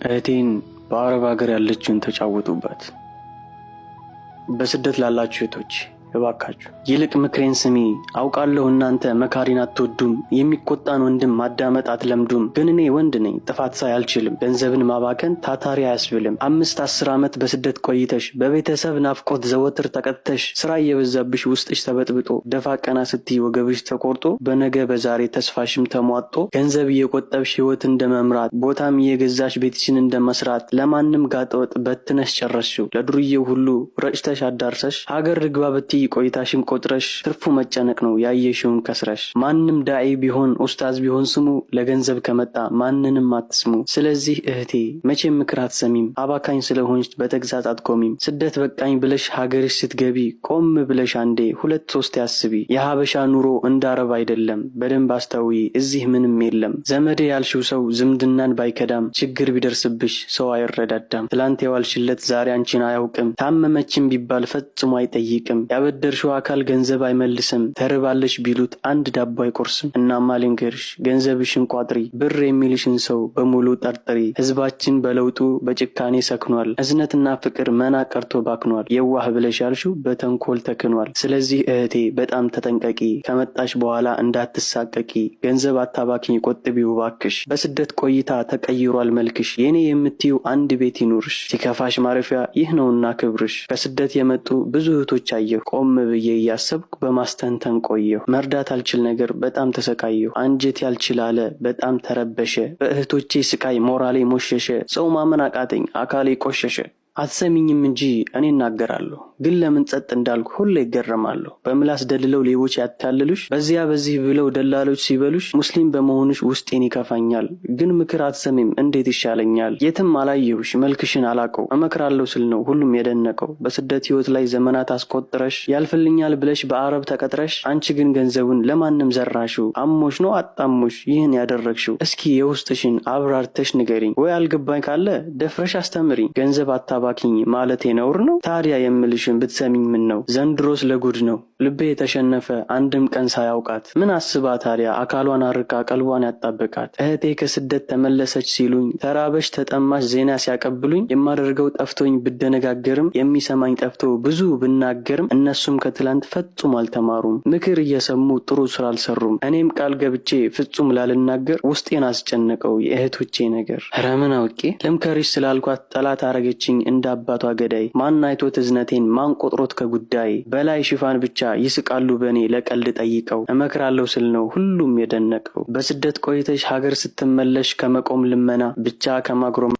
እህቴን በአረብ ሀገር ያለችውን ተጫወቱባት። በስደት ላላችሁ እህቶች እባካችሁ ይልቅ ምክሬን ስሚ። አውቃለሁ እናንተ መካሪን አትወዱም፣ የሚቆጣን ወንድም ማዳመጥ አትለምዱም። ግን እኔ ወንድ ነኝ፣ ጥፋት ሳይ አልችልም። ገንዘብን ማባከን ታታሪ አያስብልም። 5-10 ዓመት በስደት ቆይተሽ በቤተሰብ ናፍቆት ዘወትር ተቀጥተሽ ስራ እየበዛብሽ ውስጥሽ ተበጥብጦ ደፋ ቀና ስትይ ወገብሽ ተቆርጦ በነገ በዛሬ ተስፋሽም ተሟጦ ገንዘብ እየቆጠብሽ ህይወት እንደመምራት ቦታም እየገዛሽ ቤትሽን እንደመስራት ለማንም ጋጠወጥ በትነሽ ጨረስሽው። ለዱርዬው ሁሉ ረጭተሽ አዳርሰሽ ሀገር ርግባ ብትይ ቆይታሽን ቆጥረሽ ትርፉ መጨነቅ ነው ያየሽውን ከስረሽ። ማንም ዳዒ ቢሆን ኡስታዝ ቢሆን ስሙ ለገንዘብ ከመጣ ማንንም አትስሙ። ስለዚህ እህቴ መቼም ምክር አትሰሚም፣ አባካኝ ስለሆንሽ በተግዛት አትቆሚም። ስደት በቃኝ ብለሽ ሀገርሽ ስትገቢ ቆም ብለሽ አንዴ 2-3 ያስቢ። የሀበሻ ኑሮ እንደ አረብ አይደለም፣ በደንብ አስተውይ፣ እዚህ ምንም የለም። ዘመዴ ያልሽው ሰው ዝምድናን ባይከዳም ችግር ቢደርስብሽ ሰው አይረዳዳም። ትላንት የዋልሽለት ዛሬ አንቺን አያውቅም። ታመመችን ቢባል ፈጽሞ አይጠይቅም። ያበደርሽው አካል ገንዘብ አይመልስም። ተርባለሽ ቢሉት አንድ ዳቦ አይቆርስም። እናማ ልንገርሽ ገንዘብሽን ቋጥሪ፣ ብር የሚልሽን ሰው በሙሉ ጠርጥሪ። ህዝባችን በለውጡ በጭካኔ ሰክኗል። እዝነትና ፍቅር መና ቀርቶ ባክኗል። የዋህ ብለሽ ያልሽው በተንኮል ተክኗል። ስለዚህ እህቴ በጣም ተጠንቀቂ፣ ከመጣሽ በኋላ እንዳትሳቀቂ። ገንዘብ አታባኪኝ፣ ቆጥቢው ባክሽ። በስደት ቆይታ ተቀይሯል መልክሽ። የኔ የምትዩ አንድ ቤት ይኑርሽ፣ ሲከፋሽ ማረፊያ ይህ ነውና ክብርሽ። ከስደት የመጡ ብዙ እህቶች አየሁ፣ ቆም ብዬ እያሰብኩ በማስተንተን ቆየሁ። መርዳት አልችል ነገር በጣም ተሰቃየሁ። አንጀት ያልችል አለ በጣም ተረበሸ። በእህቶቼ ስቃይ ሞራሌ ሞሸሸ። ሰው ማመን አቃተኝ፣ አካሌ ቆሸሸ። አትሰሚኝም እንጂ እኔ እናገራለሁ፣ ግን ለምን ጸጥ እንዳልኩ ሁሌ ይገረማለሁ። በምላስ ደልለው ሌቦች ያታልሉሽ፣ በዚያ በዚህ ብለው ደላሎች ሲበሉሽ፣ ሙስሊም በመሆንሽ ውስጤን ይከፋኛል። ግን ምክር አትሰሚም፣ እንዴት ይሻለኛል? የትም አላየሁሽ፣ መልክሽን አላቀው። እመክራለሁ ስል ነው ሁሉም የደነቀው። በስደት ህይወት ላይ ዘመናት አስቆጥረሽ ያልፍልኛል ብለሽ በአረብ ተቀጥረሽ፣ አንቺ ግን ገንዘቡን ለማንም ዘራሽው። አሞሽ ነው አጣሞሽ ይህን ያደረግሽው? እስኪ የውስጥሽን አብራርተሽ ንገሪኝ፣ ወይ አልገባኝ ካለ ደፍረሽ አስተምሪኝ። ገንዘብ ባኪኝ ማለቴ ነውር ነው? ታዲያ የምልሽን ብትሰሚኝ ምን ነው? ዘንድሮስ ለጉድ ነው። ልቤ የተሸነፈ አንድም ቀን ሳያውቃት ምን አስባ ታዲያ አካሏን አርቃ ቀልቧን ያጣበቃት። እህቴ ከስደት ተመለሰች ሲሉኝ፣ ተራበሽ ተጠማሽ ዜና ሲያቀብሉኝ፣ የማደርገው ጠፍቶኝ ብደነጋገርም የሚሰማኝ ጠፍቶ ብዙ ብናገርም እነሱም ከትላንት ፈጹም አልተማሩም። ምክር እየሰሙ ጥሩ ስራ አልሰሩም። እኔም ቃል ገብቼ ፍጹም ላልናገር ውስጤን አስጨነቀው የእህቶቼ ነገር። ኧረ ምን አውቄ ልምከርሽ ስላልኳት ጠላት አረገችኝ እንደ አባቷ ገዳይ። ማን አይቶት እዝነቴን ማን ቆጥሮት ከጉዳይ። በላይ ሽፋን ብቻ ይስቃሉ በኔ ለቀልድ ጠይቀው። እመክራለሁ ስል ነው ሁሉም የደነቀው። በስደት ቆይተሽ ሀገር ስትመለሽ ከመቆም ልመና ብቻ ከማግሮም